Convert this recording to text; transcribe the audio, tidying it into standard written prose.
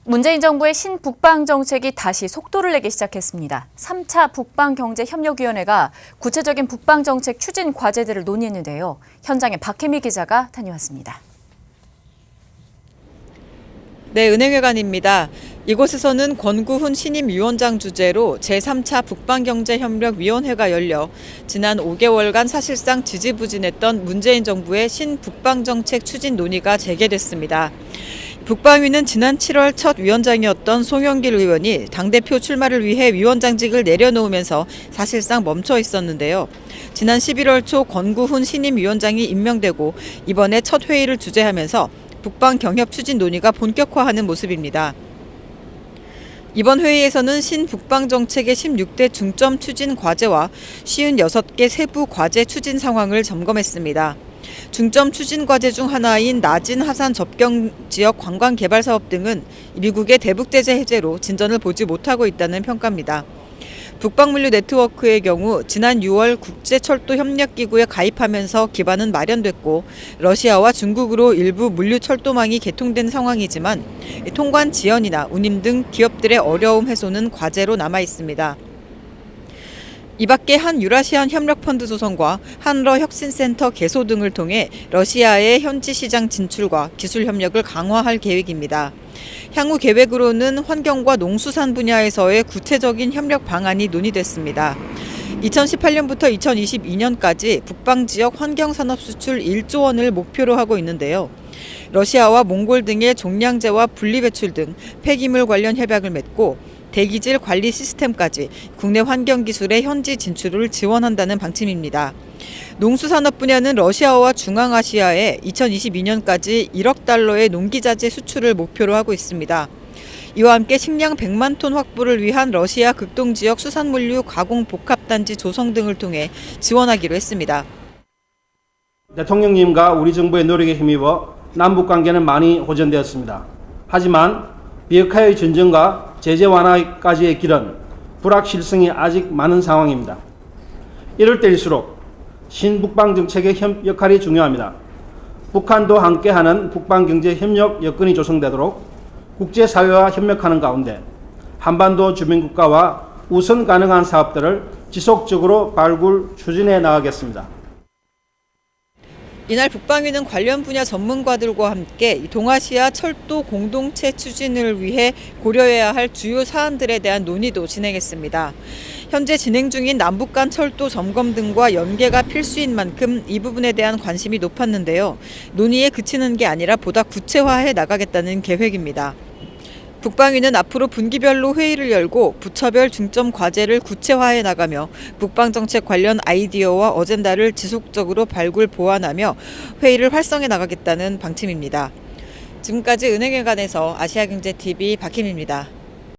문재인 정부의 신북방 정책이 다시 속도를 내기 시작했습니다. 3차 북방경제협력위원회가 구체적인 북방 정책 추진 과제들을 논의했는데요. 현장에 박혜미 기자가 다녀왔습니다. 네, 은행회관입니다. 이곳에서는 권구훈 신임위원장 주재로 제3차 북방경제협력위원회가 열려 지난 5개월간 사실상 지지부진했던 문재인 정부의 신북방정책 추진 논의가 재개됐습니다. 북방위는 지난 7월 첫 위원장이었던 송영길 의원이 당대표 출마를 위해 위원장직을 내려놓으면서 사실상 멈춰 있었는데요. 지난 11월 초 권구훈 신임위원장이 임명되고 이번에 첫 회의를 주재하면서 북방 경협 추진 논의가 본격화하는 모습입니다. 이번 회의에서는 신북방 정책의 16대 중점 추진 과제와 56개 세부 과제 추진 상황을 점검했습니다. 중점 추진 과제 중 하나인 낮은 하산 접경 지역 관광 개발 사업 등은 미국의 대북 제재 해제로 진전을 보지 못하고 있다는 평가입니다. 북방물류 네트워크의 경우 지난 6월 국제철도협력기구에 가입하면서 기반은 마련됐고 러시아와 중국으로 일부 물류철도망이 개통된 상황이지만 통관 지연이나 운임 등 기업들의 어려움 해소는 과제로 남아 있습니다. 이 밖에 한 유라시안 협력펀드 조성과 한러 혁신센터 개소 등을 통해 러시아의 현지 시장 진출과 기술 협력을 강화할 계획입니다. 향후 계획으로는 환경과 농수산 분야에서의 구체적인 협력 방안이 논의됐습니다. 2018년부터 2022년까지 북방 지역 환경산업 수출 1조 원을 목표로 하고 있는데요. 러시아와 몽골 등의 종량제와 분리배출 등 폐기물 관련 협약을 맺고 대기질 관리 시스템까지 국내 환경기술의 현지 진출을 지원한다는 방침입니다. 농수산업 분야는 러시아와 중앙아시아에 2022년까지 1억 달러의 농기자재 수출을 목표로 하고 있습니다. 이와 함께 식량 100만 톤 확보를 위한 러시아 극동지역 수산물류 가공복합단지 조성 등을 통해 지원하기로 했습니다. 대통령님과 우리 정부의 노력에 힘입어 남북관계는 많이 호전되었습니다. 하지만 비핵화의 전쟁과 제재 완화까지의 길은 불확실성이 아직 많은 상황입니다. 이럴 때일수록 신북방 정책의 역할이 중요합니다. 북한도 함께하는 북방경제협력 여건이 조성되도록 국제사회와 협력하는 가운데 한반도 주변국가와 우선 가능한 사업들을 지속적으로 발굴 추진해 나가겠습니다. 이날 북방위는 관련 분야 전문가들과 함께 동아시아 철도 공동체 추진을 위해 고려해야 할 주요 사안들에 대한 논의도 진행했습니다. 현재 진행 중인 남북 간 철도 점검 등과 연계가 필수인 만큼 이 부분에 대한 관심이 높았는데요. 논의에 그치는 게 아니라 보다 구체화해 나가겠다는 계획입니다. 북방위는 앞으로 분기별로 회의를 열고 부처별 중점 과제를 구체화해 나가며 북방정책 관련 아이디어와 어젠다를 지속적으로 발굴 보완하며 회의를 활성해 나가겠다는 방침입니다. 지금까지 은행회관에서 아시아경제TV 박혜미입니다.